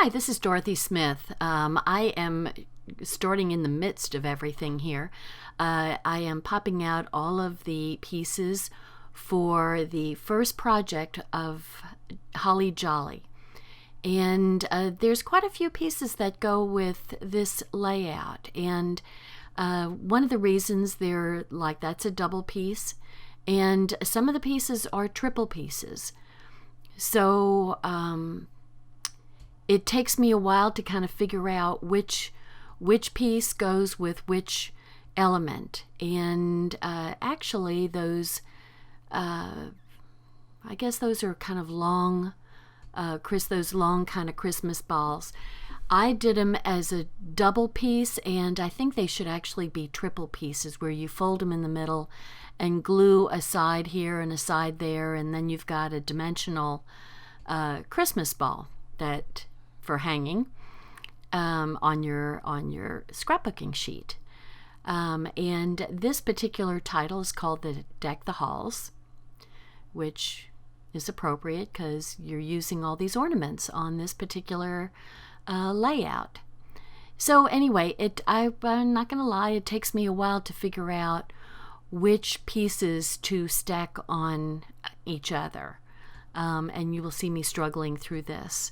Hi, this is Dorothy Smith. I am starting in the midst of everything here. I am popping out all of the pieces for the first project of Holly Jolly. And there's quite a few pieces that go with this layout. And one of the reasons they're like that's a double piece, and some of the pieces are triple pieces. So it takes me a while to kind of figure out which piece goes with which element. And actually those, I guess those are kind of long, those long kind of Christmas balls. I did them as a double piece, and I think they should actually be triple pieces where you fold them in the middle and glue a side here and a side there, and then you've got a dimensional Christmas ball that for hanging on your scrapbooking sheet. And this particular title is called the Deck the Halls, which is appropriate because you're using all these ornaments on this particular layout. So anyway, I'm not going to lie, it takes me a while to figure out which pieces to stack on each other. And you will see me struggling through this.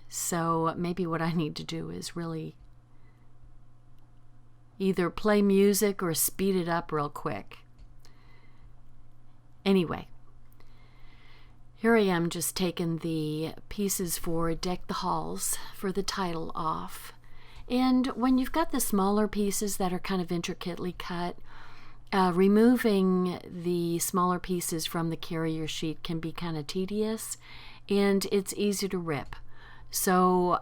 So maybe what I need to do is really either play music or speed it up real quick. Anyway, here I am just taking the pieces for Deck the Halls for the title off. And when you've got the smaller pieces that are kind of intricately cut, removing the smaller pieces from the carrier sheet can be kind of tedious, and it's easy to rip. So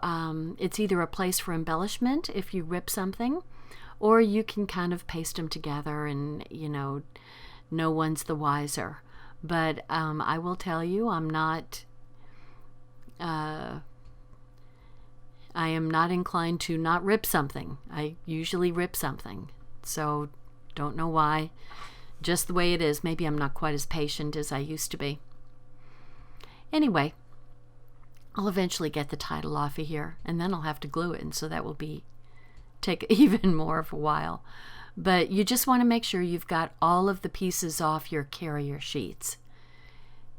it's either a place for embellishment if you rip something, or you can kind of paste them together and, no one's the wiser. But I will tell you, I am not inclined to not rip something. I usually rip something. So don't know why. Just the way it is. Maybe I'm not quite as patient as I used to be. Anyway, I'll eventually get the title off of here, and then I'll have to glue it, and so that will take even more of a while. But you just want to make sure you've got all of the pieces off your carrier sheets.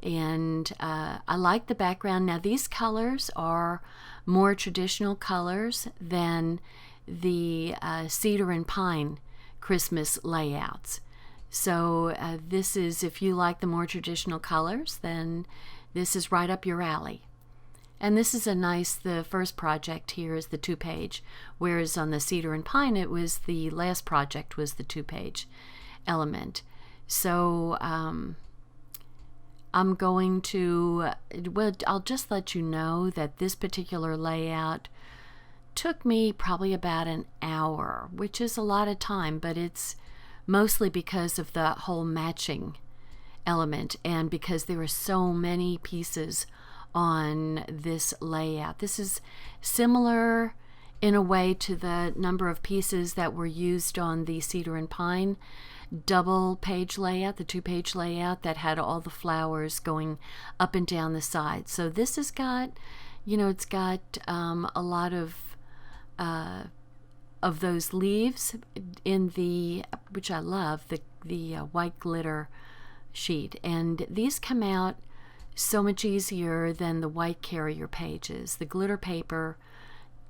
And I like the background. Now these colors are more traditional colors than the cedar and pine Christmas layouts. So this is, if you like the more traditional colors, then this is right up your alley. And this is the first project here is the 2-page, whereas on the cedar and pine, the last project was the 2-page element. So I'm going to, I'll just let you know that this particular layout took me probably about an hour, which is a lot of time, but it's mostly because of the whole matching element and because there are so many pieces on this layout. This is similar in a way to the number of pieces that were used on the cedar and pine double page layout, the 2-page layout that had all the flowers going up and down the sides. So this has got, it's got a lot of those leaves in which I love, the white glitter sheet. And these come out so much easier than the white carrier pages. The glitter paper,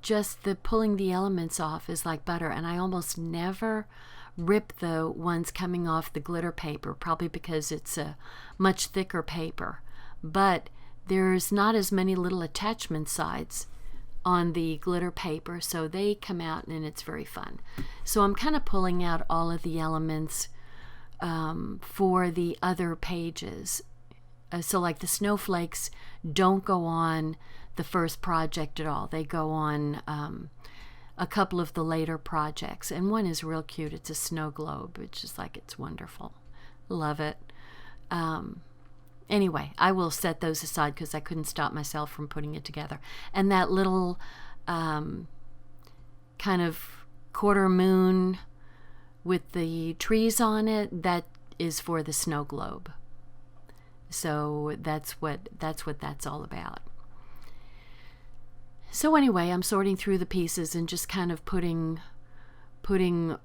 just the pulling the elements off is like butter, and I almost never rip the ones coming off the glitter paper, probably because it's a much thicker paper. But there's not as many little attachment sides on the glitter paper, so they come out and it's very fun. So I'm kind of pulling out all of the elements for the other pages. So like the snowflakes don't go on the first project at all. They go on a couple of the later projects. And one is real cute. It's a snow globe. It's just like, it's wonderful. Love it. Anyway, I will set those aside because I couldn't stop myself from putting it together. And that little kind of quarter moon with the trees on it, that is for the snow globe. So that's what that's all about. So anyway, I'm sorting through the pieces and just kind of putting the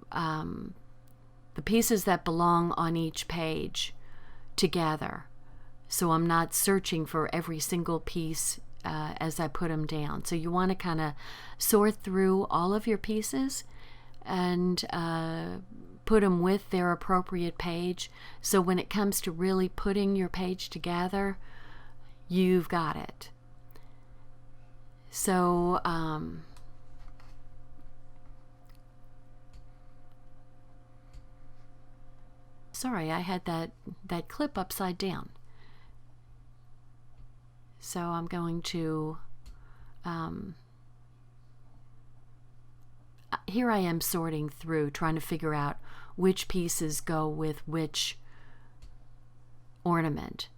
pieces that belong on each page together. So I'm not searching for every single piece as I put them down. So you want to kind of sort through all of your pieces and put them with their appropriate page. So when it comes to really putting your page together, you've got it. So sorry, I had that clip upside down. So I'm going to here I am sorting through, trying to figure out which pieces go with which ornament.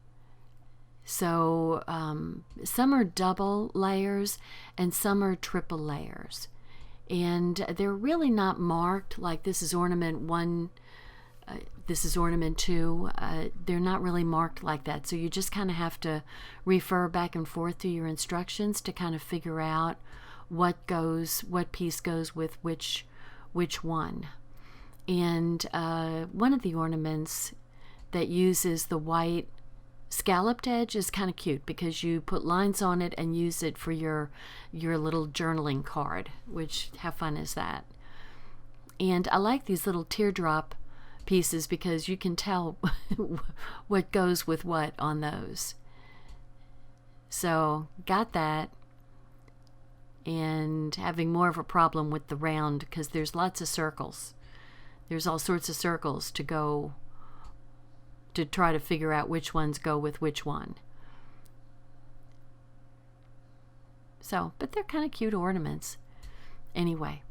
So some are double layers and some are triple layers. And they're really not marked like this is ornament 1, this is ornament 2. They're not really marked like that. So you just kind of have to refer back and forth to your instructions to kind of figure out what piece goes with which one. And one of the ornaments that uses the white scalloped edge is kind of cute because you put lines on it and use it for your little journaling card, which, how fun is that? And I like these little teardrop pieces because you can tell what goes with what on those. So got that, and having more of a problem with the round because there's lots of circles. There's all sorts of circles to go to try to figure out which ones go with which one. So, but they're kind of cute ornaments. Anyway,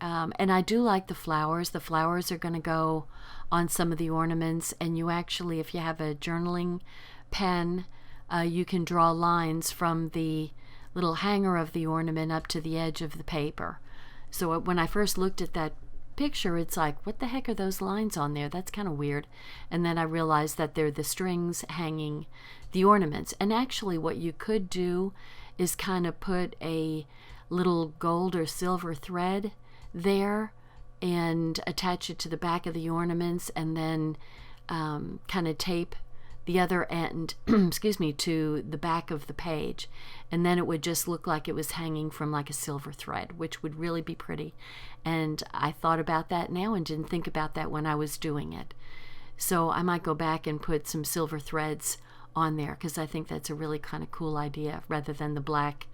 and I do like the flowers. The flowers are going to go on some of the ornaments, and you actually, if you have a journaling pen, you can draw lines from the little hanger of the ornament up to the edge of the paper. So when I first looked at that picture, it's like, what the heck are those lines on there? That's kind of weird. And then I realized that they're the strings hanging the ornaments. And actually what you could do is kind of put a little gold or silver thread there and attach it to the back of the ornaments, and then kind of tape the other end excuse me, to the back of the page, and then it would just look like it was hanging from like a silver thread, which would really be pretty. And I thought about that now and didn't think about that when I was doing it. So I might go back and put some silver threads on there because I think that's a really kind of cool idea rather than the black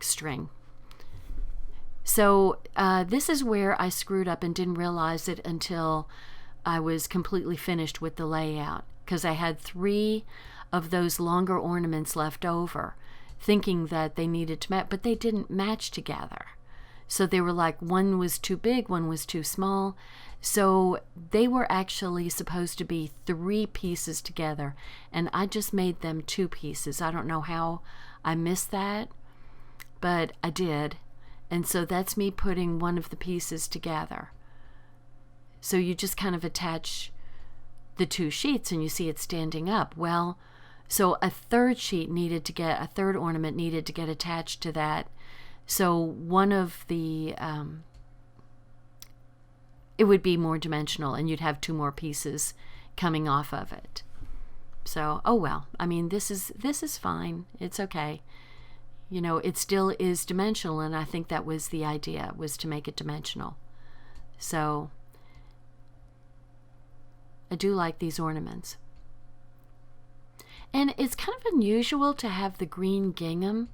string. So this is where I screwed up and didn't realize it until I was completely finished with the layout, because I had 3 of those longer ornaments left over, thinking that they needed to match, but they didn't match together. So they were like, one was too big, one was too small. So they were actually supposed to be 3 pieces together, and I just made them 2 pieces. I don't know how I missed that, but I did. And so that's me putting one of the pieces together. So you just kind of attach the 2 sheets and you see it standing up. Well, so a third ornament needed to get attached to that. So one of the, it would be more dimensional and you'd have 2 more pieces coming off of it. So, oh well, I mean, this is fine. It's okay. You know, it still is dimensional, and I think that was the idea, was to make it dimensional. So I do like these ornaments. And it's kind of unusual to have the green gingham,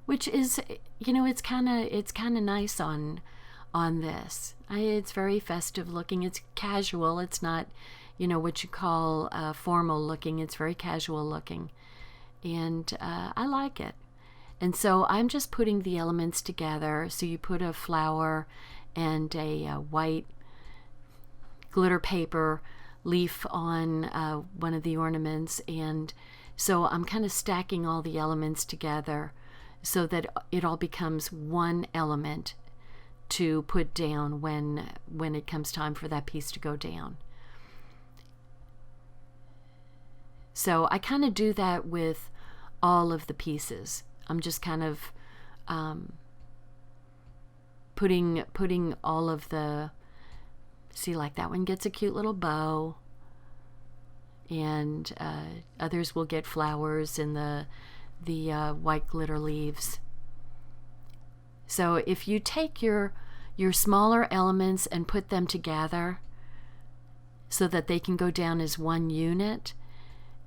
which is, you know, it's kind of nice on this. It's very festive looking. It's casual. It's not, you know, what you call formal looking. It's very casual looking. And I like it. And so I'm just putting the elements together. So you put a flower and a white glitter paper leaf on one of the ornaments, and so I'm kind of stacking all the elements together so that it all becomes one element to put down when it comes time for that piece to go down. So I kind of do that with all of the pieces. I'm just kind of putting all of the, see, like that one gets a cute little bow, and others will get flowers in the white glitter leaves. So if you take your smaller elements and put them together so that they can go down as one unit,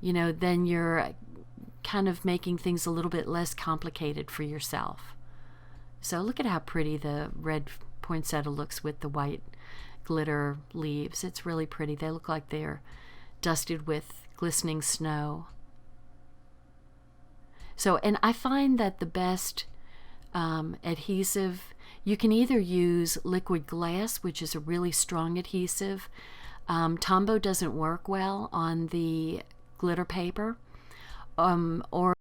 then you're kind of making things a little bit less complicated for yourself. So look at how pretty the red poinsettia looks with the white glitter leaves. It's really pretty. They look like they're dusted with glistening snow. So, and I find that the best adhesive, you can either use liquid glass, which is a really strong adhesive. Tombow doesn't work well on the glitter paper, or